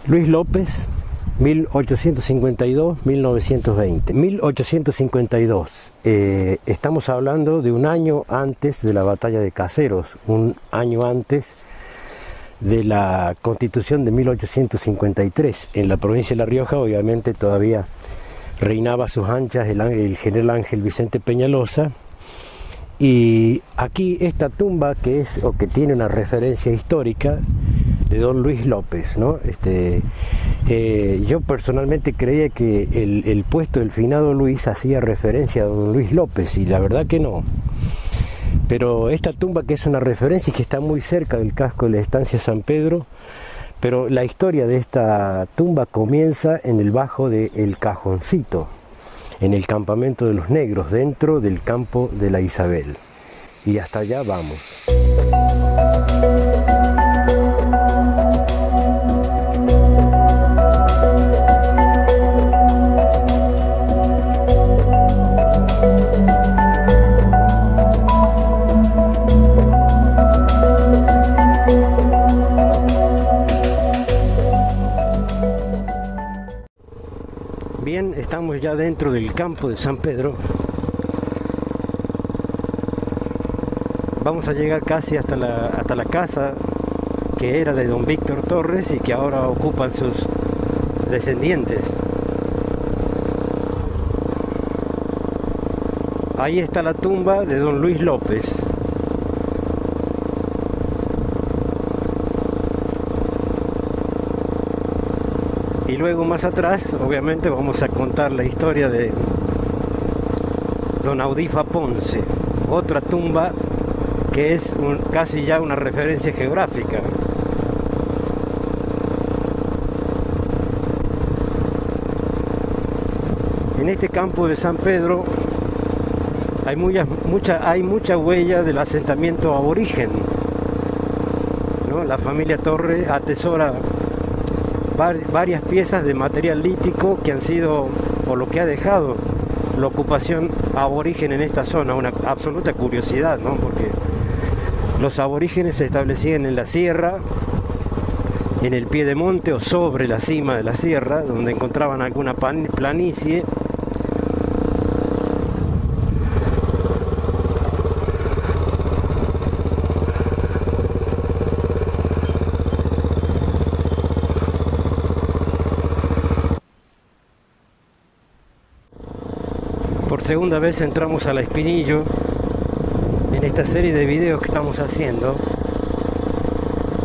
Luis López, 1852-1920. 1852. Estamos hablando de un año antes de la batalla de Caseros, un año antes de la Constitución de 1853. En la provincia de La Rioja, obviamente, todavía reinaba a sus anchas el general Ángel Vicente Peñalosa. Y aquí esta tumba que tiene una referencia histórica de don Luis López, ¿no? Yo personalmente creía que el puesto del finado Luis hacía referencia a don Luis López, y la verdad que no. Pero esta tumba, que es una referencia y que está muy cerca del casco de la estancia San Pedro, pero la historia de esta tumba comienza en el bajo de El Cajoncito, en el campamento de los negros, dentro del campo de la Isabel. Y hasta allá vamos. Bien, estamos ya dentro del campo de San Pedro. Vamos a llegar casi hasta la casa que era de don Víctor Torres y que ahora ocupan sus descendientes. Ahí está la tumba de don Luis López. Y luego más atrás, obviamente, vamos a contar la historia de don Audifa Ponce, otra tumba que es casi ya una referencia geográfica. En este campo de San Pedro hay mucha huella del asentamiento aborigen, ¿no? La familia Torres atesora varias piezas de material lítico que han sido, o lo que ha dejado la ocupación aborigen en esta zona, una absoluta curiosidad, ¿no? Porque los aborígenes se establecían en la sierra, en el pie de monte o sobre la cima de la sierra, donde encontraban alguna planicie. Por segunda vez entramos a La Espinillo en esta serie de videos que estamos haciendo.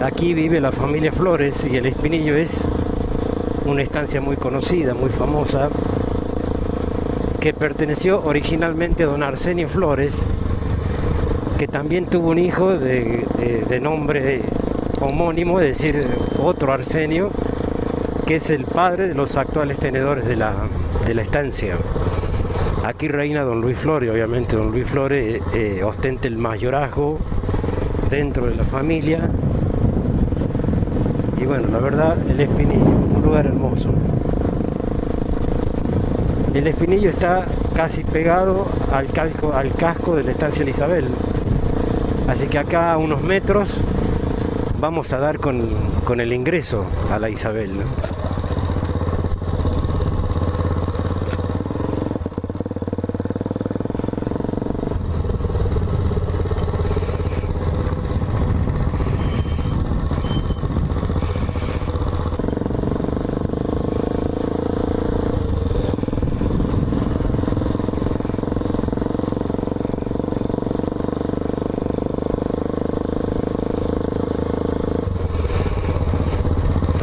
Aquí vive la familia Flores y El Espinillo es una estancia muy conocida, muy famosa, que perteneció originalmente a don Arsenio Flores, que también tuvo un hijo de nombre homónimo, es decir, otro Arsenio, que es el padre de los actuales tenedores de la estancia. Aquí reina don Luis Flores, obviamente don Luis Flores ostenta el mayorazgo dentro de la familia. Y bueno, la verdad, El Espinillo, un lugar hermoso. El Espinillo está casi pegado al casco de la estancia La Isabel. Así que acá a unos metros vamos a dar con el ingreso a la Isabel, ¿no?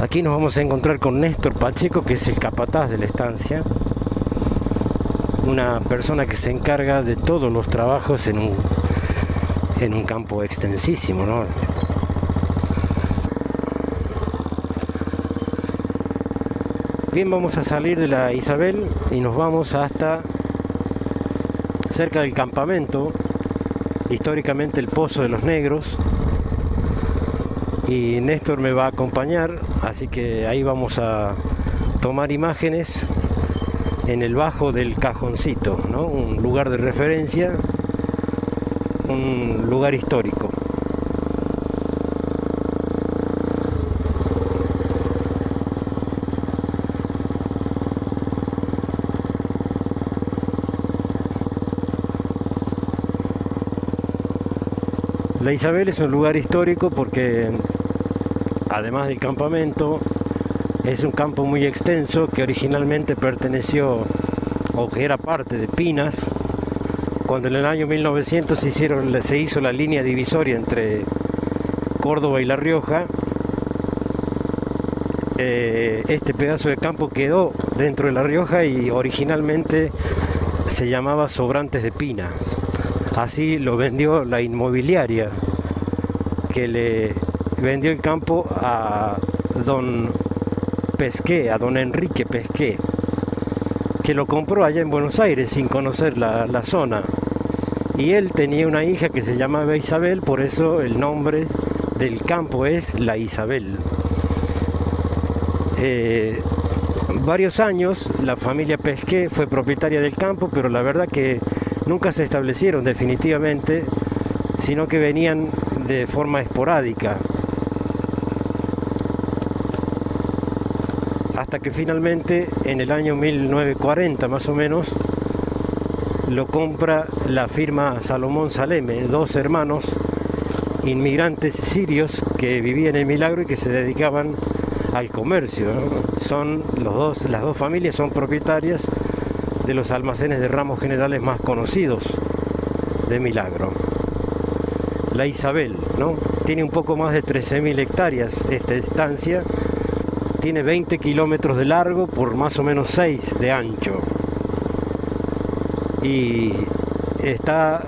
Aquí nos vamos a encontrar con Néstor Pacheco, que es el capataz de la estancia, una persona que se encarga de todos los trabajos en un campo extensísimo, ¿no? Bien, vamos a salir de la Isabel y nos vamos hasta cerca del campamento, históricamente el Pozo de los Negros. Y Néstor me va a acompañar, así que ahí vamos a tomar imágenes en el bajo del Cajoncito, ¿no? Un lugar de referencia, un lugar histórico. La Isabel es un lugar histórico porque, además del campamento, es un campo muy extenso que originalmente perteneció o que era parte de Pinas. Cuando en el año 1900 se hizo la línea divisoria entre Córdoba y La Rioja, este pedazo de campo quedó dentro de La Rioja y originalmente se llamaba Sobrantes de Pinas. Así lo vendió la inmobiliaria, que le vendió el campo a don Pesqué, a don Enrique Pesqué, que lo compró allá en Buenos Aires sin conocer la zona. Y él tenía una hija que se llamaba Isabel, por eso el nombre del campo es La Isabel. Varios años la familia Pesqué fue propietaria del campo, pero la verdad que nunca se establecieron definitivamente, sino que venían de forma esporádica. Hasta que finalmente en el año 1940 más o menos lo compra la firma Salomón Saleme, dos hermanos inmigrantes sirios que vivían en Milagro y que se dedicaban al comercio, ¿no? Las dos familias son propietarias de los almacenes de ramos generales más conocidos de Milagro. La Isabel, ¿no? Tiene un poco más de 13.000 hectáreas esta estancia, tiene 20 kilómetros de largo por más o menos 6 de ancho y está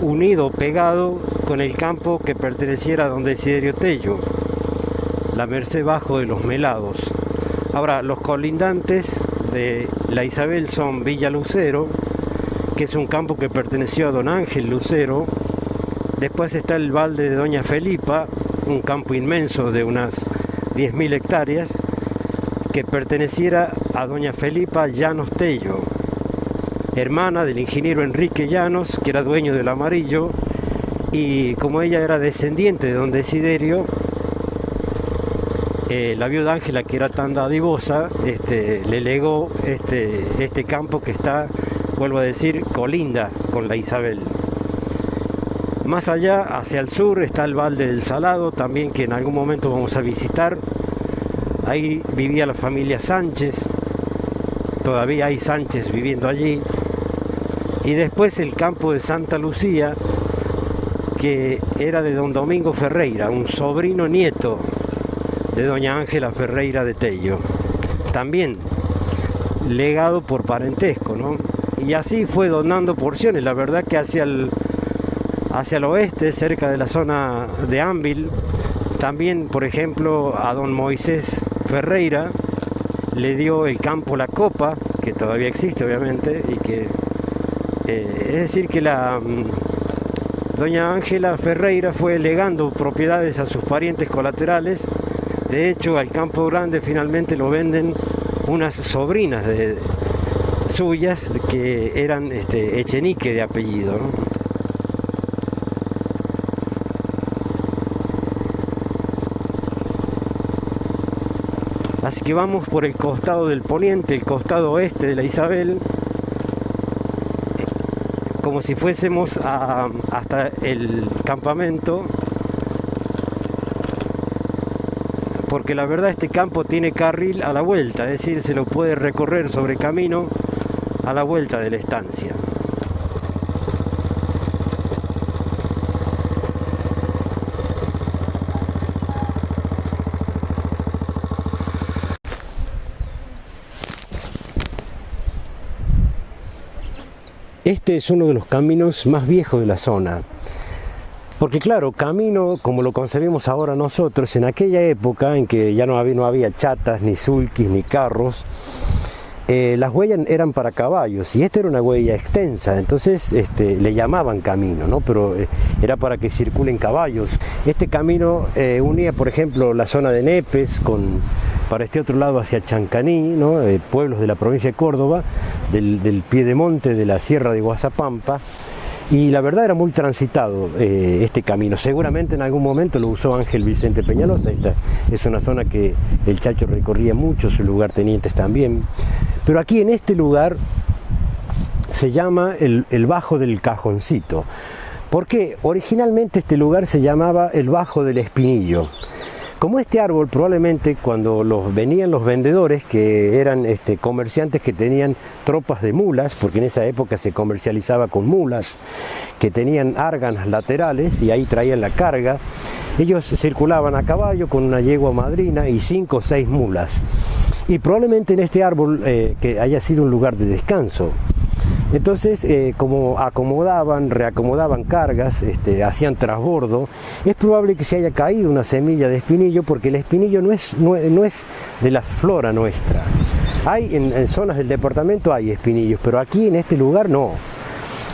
unido, pegado con el campo que perteneciera a don Desiderio Tello, la Merced Bajo de los Melados. Ahora, los colindantes de La Isabel son Villa Lucero, que es un campo que perteneció a don Ángel Lucero. Después está el Valde de Doña Felipa, un campo inmenso de unas 10.000 hectáreas, que perteneciera a doña Felipa Llanos Tello, hermana del ingeniero Enrique Llanos, que era dueño del Amarillo, y como ella era descendiente de don Desiderio, la viuda Ángela, que era tan dadivosa, le legó este campo que está, vuelvo a decir, colinda con La Isabel. Más allá, hacia el sur, está el Valde del Salado, también, que en algún momento vamos a visitar. Ahí vivía la familia Sánchez, todavía hay Sánchez viviendo allí. Y después el campo de Santa Lucía, que era de don Domingo Ferreira, un sobrino nieto de doña Ángela Ferreira de Tello, también legado por parentesco, ¿no? Y así fue donando porciones. La verdad que hacia el oeste, cerca de la zona de Anvil, también, por ejemplo, a don Moisés Ferreira le dio el campo La Copa, que todavía existe obviamente, y que es decir que doña Ángela Ferreira fue legando propiedades a sus parientes colaterales. De hecho, al Campo Grande finalmente lo venden unas sobrinas suyas que eran Echenique de apellido, ¿no? Así que vamos por el costado del poniente, el costado oeste de La Isabel, como si fuésemos hasta el campamento, porque la verdad este campo tiene carril a la vuelta, es decir, se lo puede recorrer sobre camino a la vuelta de la estancia. Este es uno de los caminos más viejos de la zona, porque claro, camino como lo concebimos ahora nosotros, en aquella época en que ya no había chatas, ni sulquis, ni carros, las huellas eran para caballos y esta era una huella extensa, entonces le llamaban camino, ¿no? Pero era para que circulen caballos. Este camino unía, por ejemplo, la zona de Nepes para este otro lado hacia Chancaní, ¿no? Pueblos de la provincia de Córdoba, del piedemonte de la sierra de Guazapampa, y la verdad era muy transitado este camino. Seguramente en algún momento lo usó Ángel Vicente Peñalosa. Esta es una zona que el Chacho recorría mucho, sus lugartenientes también, pero aquí en este lugar se llama el Bajo del Cajoncito, Porque originalmente este lugar se llamaba el Bajo del Espinillo. Como este árbol probablemente cuando venían los vendedores, que eran comerciantes que tenían tropas de mulas, porque en esa época se comercializaba con mulas, que tenían árganas laterales y ahí traían la carga, ellos circulaban a caballo con una yegua madrina y 5 o 6 mulas. Y probablemente en este árbol que haya sido un lugar de descanso. Entonces, como reacomodaban cargas, hacían trasbordo, es probable que se haya caído una semilla de espinillo, porque el espinillo no es de la flora nuestra. Hay en zonas del departamento hay espinillos, pero aquí en este lugar no.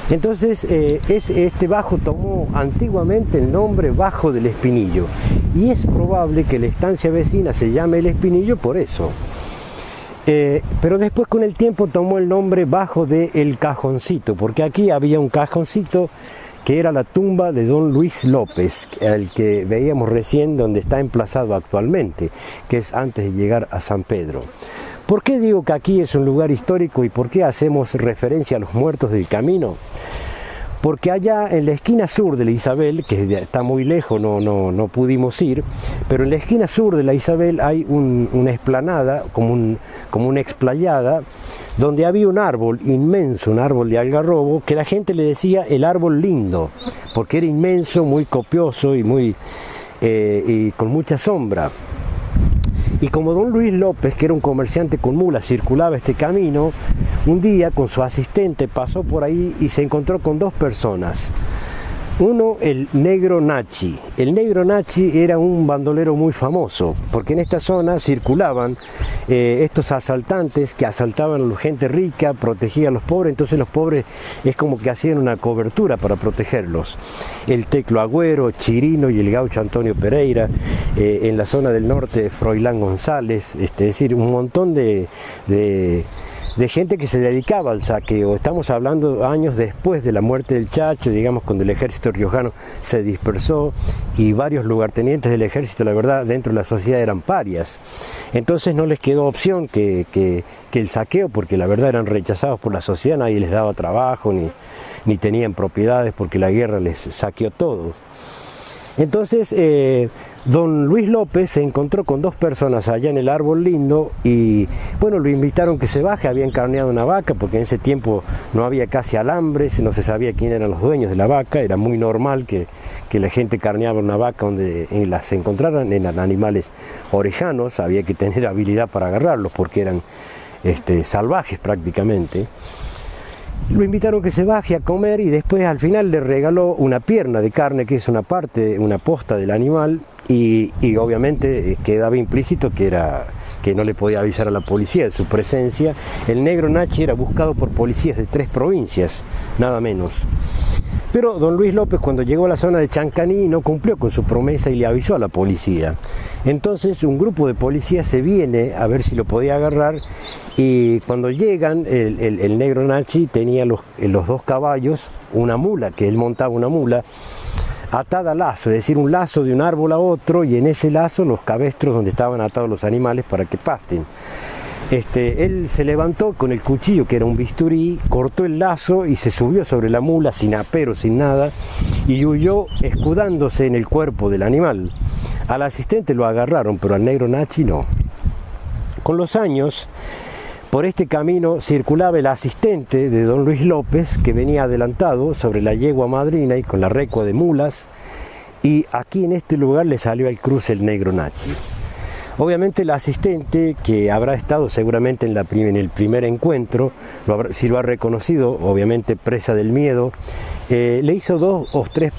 Entonces, este bajo tomó antiguamente el nombre Bajo del Espinillo, y es probable que la estancia vecina se llame El Espinillo por eso. Pero después con el tiempo tomó el nombre Bajo de El Cajoncito, porque aquí había un cajoncito que era la tumba de don Luis López, el que veíamos recién donde está emplazado actualmente, que es antes de llegar a San Pedro. ¿Por qué digo que aquí es un lugar histórico y por qué hacemos referencia a los muertos del camino? Porque allá en la esquina sur de la Isabel, que está muy lejos, no pudimos ir, pero en la esquina sur de la Isabel hay una explanada, como una explayada, donde había un árbol inmenso, un árbol de algarrobo, que la gente le decía el árbol lindo, porque era inmenso, muy copioso y con mucha sombra. Y como don Luis López, que era un comerciante con mulas, circulaba este camino, un día con su asistente pasó por ahí y se encontró con 2 personas. Uno, el Negro Nachi. El Negro Nachi era un bandolero muy famoso, porque en esta zona circulaban estos asaltantes que asaltaban a la gente rica, protegían a los pobres, entonces los pobres es como que hacían una cobertura para protegerlos. El Teclo Agüero, Chirino y el gaucho Antonio Pereira, en la zona del norte, Froilán González, es decir, un montón de gente que se dedicaba al saqueo. Estamos hablando años después de la muerte del Chacho, digamos, cuando el ejército riojano se dispersó y varios lugartenientes del ejército, la verdad, dentro de la sociedad eran parias. Entonces no les quedó opción que el saqueo, porque la verdad eran rechazados por la sociedad, nadie les daba trabajo ni tenían propiedades porque la guerra les saqueó todo. Entonces, don Luis López se encontró con 2 personas allá en el árbol lindo y, bueno, lo invitaron que se baje. Habían carneado una vaca, porque en ese tiempo no había casi alambres, no se sabía quién eran los dueños de la vaca. Era muy normal que la gente carneaba una vaca donde las encontraran. Eran animales orejanos, había que tener habilidad para agarrarlos porque eran salvajes prácticamente. Lo invitaron que se baje a comer y después al final le regaló una pierna de carne, que es una posta del animal, y obviamente quedaba implícito que no le podía avisar a la policía de su presencia. El Negro Nachi era buscado por policías de 3 provincias, nada menos. Pero don Luis López, cuando llegó a la zona de Chancaní, no cumplió con su promesa y le avisó a la policía. Entonces un grupo de policías se viene a ver si lo podía agarrar, y cuando llegan, el Negro Nachi tenía los 2 caballos, una mula, que él montaba una mula, atada a lazo, es decir, un lazo de un árbol a otro, y en ese lazo los cabestros donde estaban atados los animales para que pasten. Él se levantó con el cuchillo, que era un bisturí, cortó el lazo y se subió sobre la mula sin apero, sin nada, y huyó escudándose en el cuerpo del animal. Al asistente lo agarraron, pero al Negro Nachi no. Con los años, por este camino circulaba el asistente de don Luis López, que venía adelantado sobre la yegua madrina y con la recua de mulas, y aquí en este lugar le salió al cruce el Negro Nachi. Obviamente el asistente, que habrá estado seguramente en el primer encuentro, si lo ha reconocido, obviamente presa del miedo, le hizo 2 o 3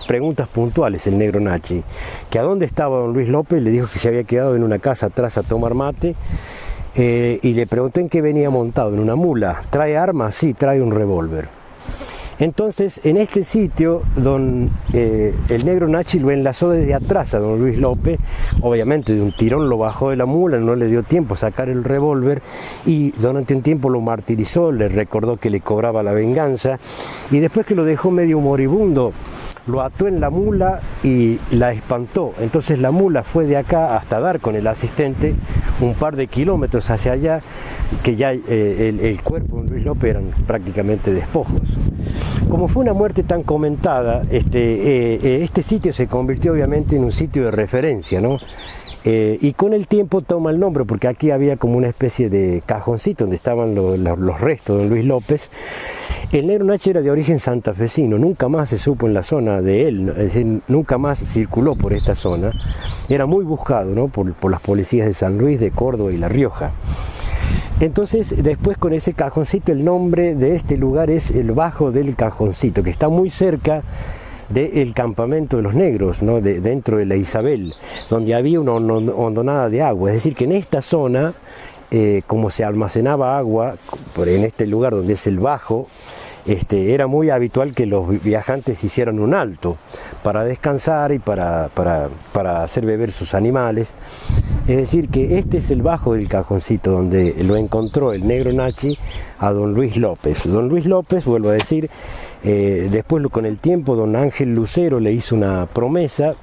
preguntas puntuales el Negro Nachi, que a dónde estaba don Luis López, le dijo que se había quedado en una casa atrás a tomar mate, y le preguntó en qué venía montado, en una mula. ¿Trae armas? Sí, trae un revólver. Entonces, en este sitio, el Negro Nachi lo enlazó desde atrás a don Luis López, obviamente de un tirón lo bajó de la mula, no le dio tiempo a sacar el revólver, y durante un tiempo lo martirizó, le recordó que le cobraba la venganza, y después que lo dejó medio moribundo, lo ató en la mula y la espantó. Entonces la mula fue de acá hasta dar con el asistente, un par de kilómetros hacia allá, que ya el cuerpo de Luis López eran prácticamente despojos. Como fue una muerte tan comentada, este sitio se convirtió obviamente en un sitio de referencia, ¿no? Y con el tiempo toma el nombre, porque aquí había como una especie de cajoncito donde estaban los restos de don Luis López. El negro Nachi era de origen santafesino, nunca más se supo en la zona de él, es decir, nunca más circuló por esta zona. Era muy buscado, ¿no? por las policías de San Luis, de Córdoba y La Rioja. Entonces, después con ese cajoncito, el nombre de este lugar es el Bajo del Cajoncito, que está muy cerca del campamento de los negros, ¿no? Dentro de la Isabel, donde había una hondonada de agua. Es decir, que en esta zona, como se almacenaba agua, en este lugar donde es el Bajo, era muy habitual que los viajantes hicieran un alto para descansar y para hacer beber sus animales. Es decir, que este es el Bajo del Cajoncito, donde lo encontró el negro Nachi a don Luis López. Don Luis López, vuelvo a decir, después con el tiempo don Ángel Lucero le hizo una promesa,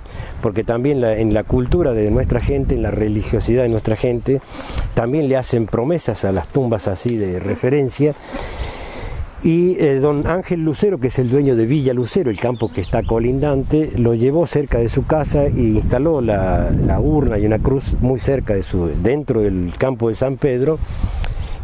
porque también en la cultura de nuestra gente, en la religiosidad de nuestra gente, también le hacen promesas a las tumbas así de referencia. Y don Ángel Lucero, que es el dueño de Villa Lucero, el campo que está colindante, lo llevó cerca de su casa e instaló la urna y una cruz muy cerca dentro del campo de San Pedro.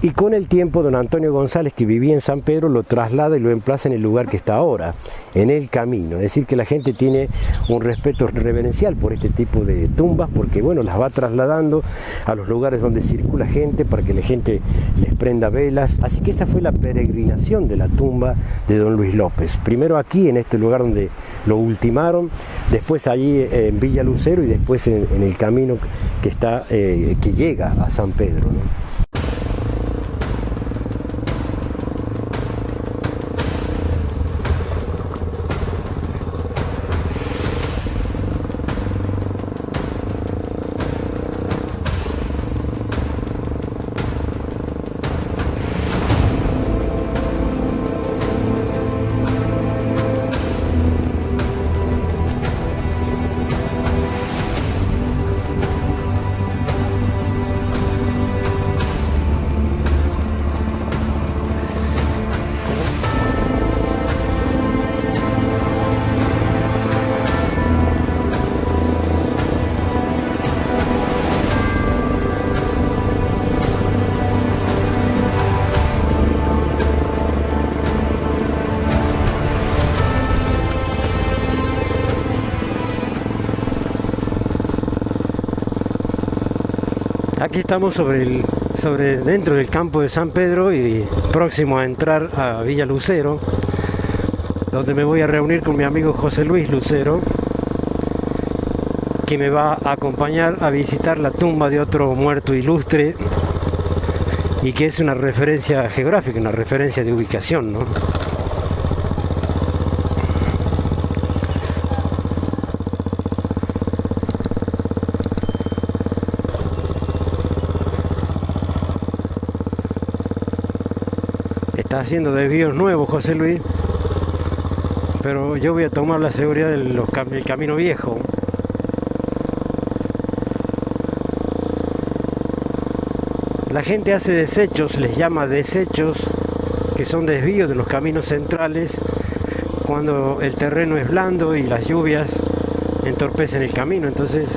Y con el tiempo don Antonio González, que vivía en San Pedro, lo traslada y lo emplaza en el lugar que está ahora, en el camino. Es decir, que la gente tiene un respeto reverencial por este tipo de tumbas, porque bueno, las va trasladando a los lugares donde circula gente para que la gente les prenda velas. Así que esa fue la peregrinación de la tumba de don Luis López. Primero aquí, en este lugar donde lo ultimaron, después allí en Villa Lucero y después en el camino que llega a San Pedro, ¿no? Aquí estamos dentro del campo de San Pedro y próximo a entrar a Villa Lucero, donde me voy a reunir con mi amigo José Luis Lucero, que me va a acompañar a visitar la tumba de otro muerto ilustre y que es una referencia geográfica, una referencia de ubicación, ¿no? Está haciendo desvíos nuevos José Luis, pero yo voy a tomar la seguridad del camino viejo. La gente hace desechos, les llama desechos, que son desvíos de los caminos centrales, cuando el terreno es blando y las lluvias entorpecen el camino. Entonces,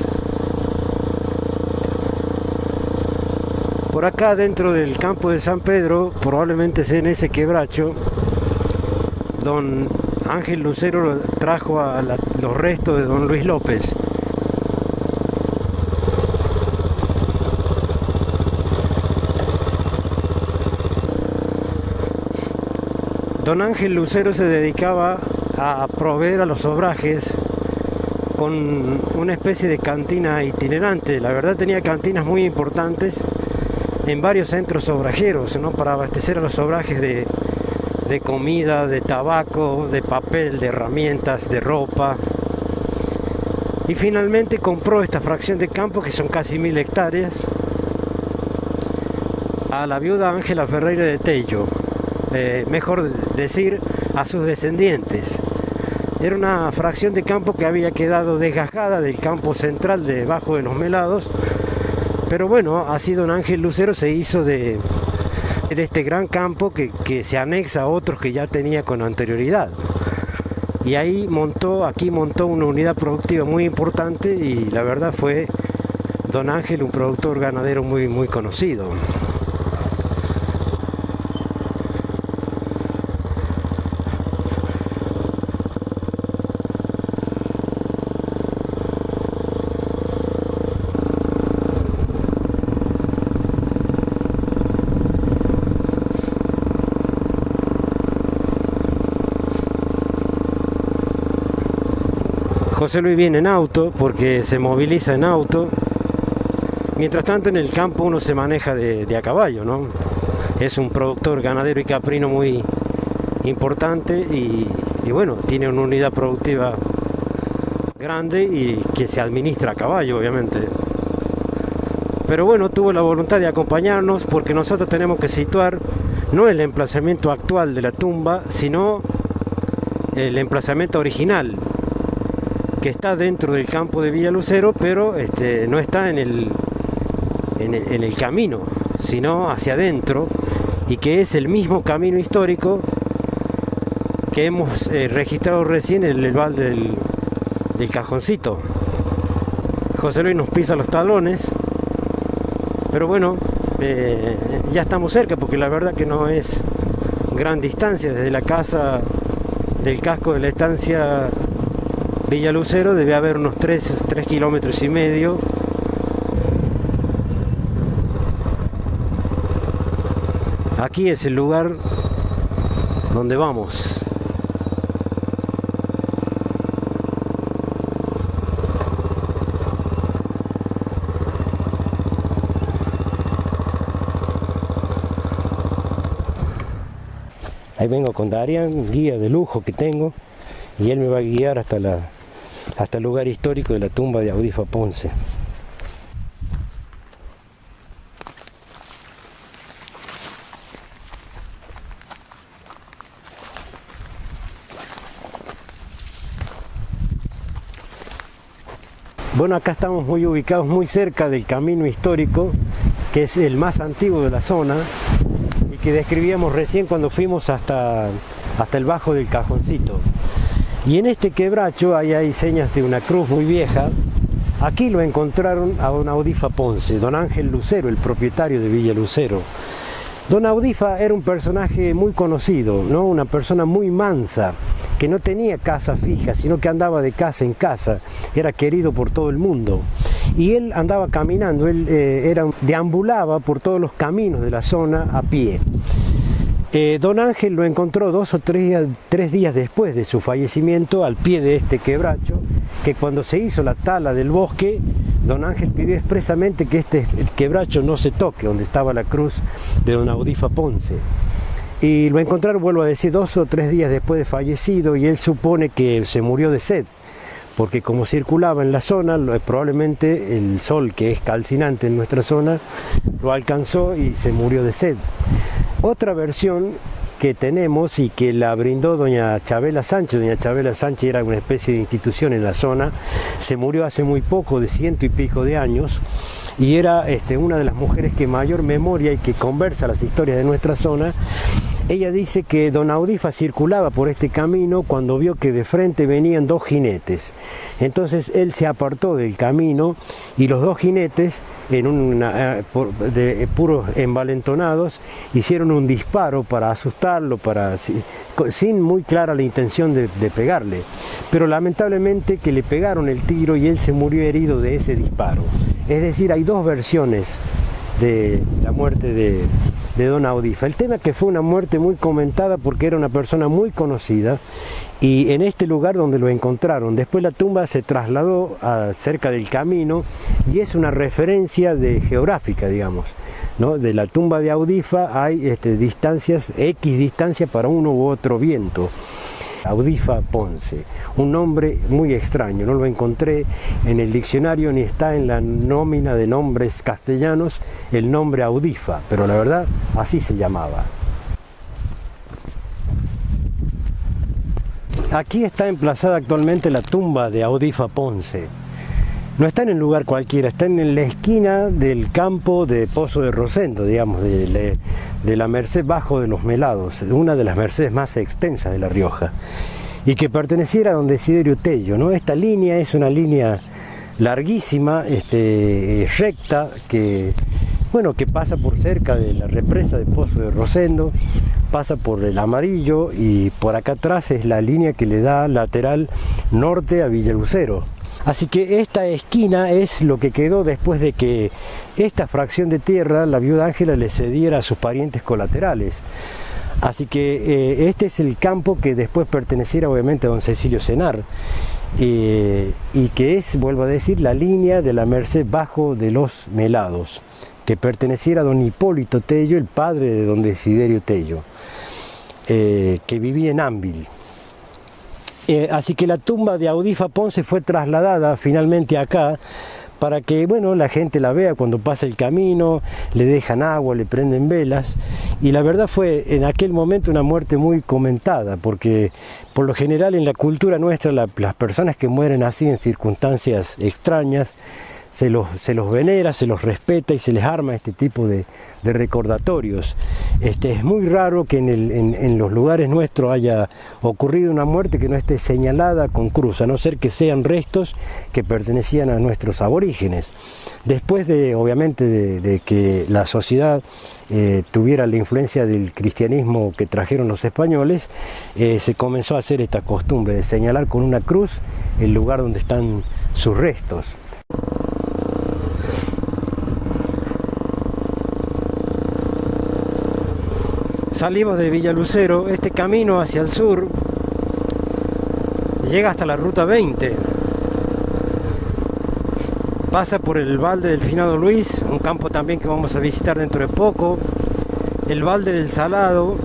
por acá dentro del campo de San Pedro, probablemente sea en ese quebracho, don Ángel Lucero trajo los restos de don Luis López. Don Ángel Lucero se dedicaba a proveer a los obrajes con una especie de cantina itinerante. La verdad, tenía cantinas muy importantes en varios centros obrajeros, ¿no? Para abastecer a los obrajes de comida, de tabaco, de papel, de herramientas, de ropa. Y finalmente compró esta fracción de campo, que son casi 1000 hectáreas, a la viuda Ángela Ferreira de Tello, mejor decir, a sus descendientes. Era una fracción de campo que había quedado desgajada del campo central debajo de los Melados, Pero bueno, así don Ángel Lucero se hizo de este gran campo que se anexa a otros que ya tenía con anterioridad. Y ahí aquí montó una unidad productiva muy importante y la verdad fue don Ángel un productor ganadero muy conocido. José Luis viene en auto porque se moviliza en auto. Mientras tanto en el campo uno se maneja de a caballo, ¿no? Es un productor ganadero y caprino muy importante y bueno, tiene una unidad productiva grande y que se administra a caballo, obviamente. Pero bueno, tuvo la voluntad de acompañarnos porque nosotros tenemos que situar no el emplazamiento actual de la tumba, sino el emplazamiento original, que está dentro del campo de Villa Lucero, pero no está en el camino, sino hacia adentro, y que es el mismo camino histórico que hemos registrado recién en el val del Cajoncito. José Luis nos pisa los talones, pero bueno, ya estamos cerca, porque la verdad que no es gran distancia desde la casa del casco de la estancia Villa Lucero. Debe haber unos 3 kilómetros y medio. Aquí es el lugar donde vamos. Ahí vengo con Darían, guía de lujo que tengo, y él me va a guiar hasta el lugar histórico de la tumba de Audifa Ponce. Bueno, acá estamos muy ubicados, muy cerca del camino histórico, que es el más antiguo de la zona y que describíamos recién cuando fuimos hasta el Bajo del Cajoncito. Y en este quebracho hay señas de una cruz muy vieja. Aquí lo encontraron a don Audifa Ponce, don Ángel Lucero, el propietario de Villa Lucero. Don Audifa era un personaje muy conocido, ¿no? Una persona muy mansa, que no tenía casa fija, sino que andaba de casa en casa, era querido por todo el mundo. Y él andaba caminando, él deambulaba por todos los caminos de la zona a pie. Don Ángel lo encontró 2 o 3 días después de su fallecimiento al pie de este quebracho, que cuando se hizo la tala del bosque, don Ángel pidió expresamente que este quebracho no se toque, donde estaba la cruz de don Audifa Ponce. Y lo encontraron, vuelvo a decir, 2 o 3 días después de fallecido, y él supone que se murió de sed, porque como circulaba en la zona, probablemente el sol, que es calcinante en nuestra zona, lo alcanzó y se murió de sed. Otra versión que tenemos y que la brindó doña Chabela Sánchez. Doña Chabela Sánchez era una especie de institución en la zona, se murió hace muy poco, de 100 y pico de años, y era una de las mujeres que mayor memoria y que conversa las historias de nuestra zona. Ella dice que don Audifa circulaba por este camino cuando vio que de frente venían 2 jinetes. Entonces él se apartó del camino y los 2 jinetes, puros envalentonados, hicieron un disparo para asustarlo, sin muy clara la intención de pegarle. Pero lamentablemente que le pegaron el tiro y él se murió herido de ese disparo. Es decir, hay 2 versiones de la muerte de don Audifa. El tema es que fue una muerte muy comentada porque era una persona muy conocida, y en este lugar donde lo encontraron. Después la tumba se trasladó cerca del camino y es una referencia geográfica, digamos, ¿no? De la tumba de Audifa hay distancias, X distancia para uno u otro viento. Audifa Ponce, un nombre muy extraño, no lo encontré en el diccionario ni está en la nómina de nombres castellanos el nombre Audifa, pero la verdad así se llamaba. Aquí está emplazada actualmente la tumba de Audifa Ponce. no están en lugar cualquiera, están en la esquina del campo de Pozo de Rosendo, digamos, de la Merced bajo de los Melados, una de las mercedes más extensas de La Rioja, y que perteneciera a don Desiderio Tello, ¿no? Esta línea es una línea larguísima, recta, que pasa por cerca de la represa de Pozo de Rosendo, pasa por el Amarillo, y por acá atrás es la línea que le da lateral norte a Villa Lucero. Así que esta esquina es lo que quedó después de que esta fracción de tierra la viuda Ángela le cediera a sus parientes colaterales. Así que este es el campo que después perteneciera obviamente a don Cecilio Senar, y que es, vuelvo a decir, la línea de la Merced bajo de los Melados, que perteneciera a don Hipólito Tello, el padre de don Desiderio Tello, que vivía en Ámbil. Así que la tumba de Audifa Ponce fue trasladada finalmente acá, para que la gente la vea cuando pasa el camino, le dejan agua, le prenden velas, y la verdad fue en aquel momento una muerte muy comentada, porque por lo general en la cultura nuestra las personas que mueren así en circunstancias extrañas se los venera, se los respeta y se les arma este tipo de recordatorios. Es muy raro que en los lugares nuestros haya ocurrido una muerte que no esté señalada con cruz, a no ser que sean restos que pertenecían a nuestros aborígenes. Después obviamente de que la sociedad tuviera la influencia del cristianismo que trajeron los españoles, se comenzó a hacer esta costumbre de señalar con una cruz el lugar donde están sus restos. Salimos de Villa Lucero, este camino hacia el sur llega hasta la ruta 20, pasa por el Valde del Finado Luis, un campo también que vamos a visitar dentro de poco, el Valde del Salado,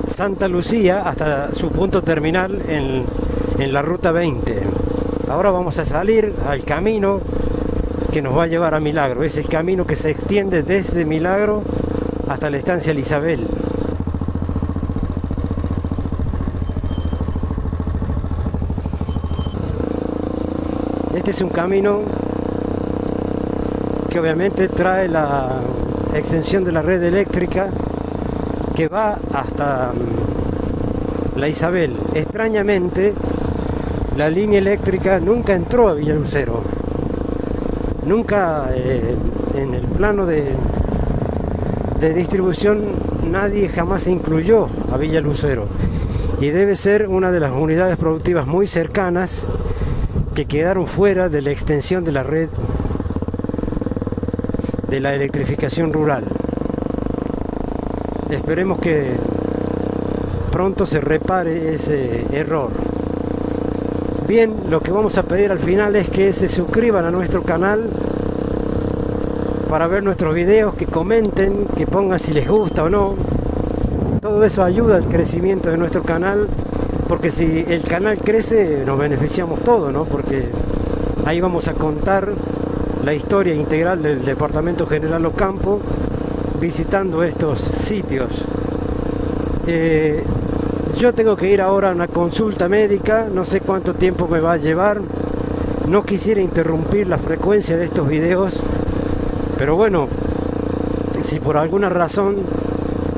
Santa Lucía, hasta su punto terminal en la ruta 20. Ahora vamos a salir al camino que nos va a llevar a Milagro, es el camino que se extiende desde Milagro hasta la estancia El Isabel. Este es un camino que obviamente trae la extensión de la red eléctrica que va hasta la Isabel. Extrañamente, la línea eléctrica nunca entró a Villa Lucero. Nunca en el plano de distribución nadie jamás se incluyó a Villa Lucero, y debe ser una de las unidades productivas muy cercanas que quedaron fuera de la extensión de la red de la electrificación rural. Esperemos que pronto se repare ese error. Bien, lo que vamos a pedir al final es que se suscriban a nuestro canal para ver nuestros videos, que comenten, que pongan si les gusta o no. Todo eso ayuda al crecimiento de nuestro canal, porque si el canal crece nos beneficiamos todos, ¿no? Porque ahí vamos a contar la historia integral del Departamento General Ocampo, visitando estos sitios. Yo tengo que ir ahora a una consulta médica, no sé cuánto tiempo me va a llevar. No quisiera interrumpir la frecuencia de estos videos, pero bueno, si por alguna razón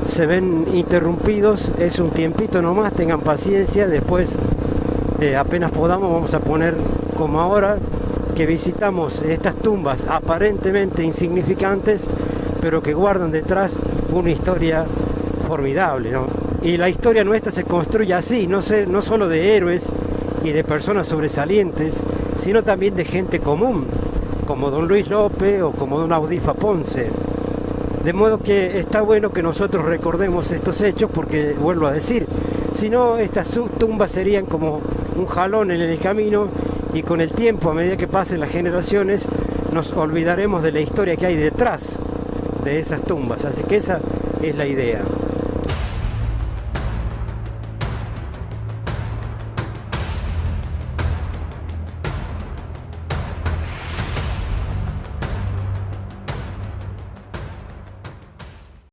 se ven interrumpidos, es un tiempito nomás, tengan paciencia. Después, apenas podamos, vamos a poner como ahora que visitamos estas tumbas aparentemente insignificantes, pero que guardan detrás una historia formidable, ¿no? Y la historia nuestra se construye así, no solo de héroes y de personas sobresalientes, sino también de gente común, como don Luis López o como don Audifa Ponce. De modo que está bueno que nosotros recordemos estos hechos, porque vuelvo a decir, si no, estas tumbas serían como un jalón en el camino, y con el tiempo, a medida que pasen las generaciones, nos olvidaremos de la historia que hay detrás de esas tumbas. Así que esa es la idea.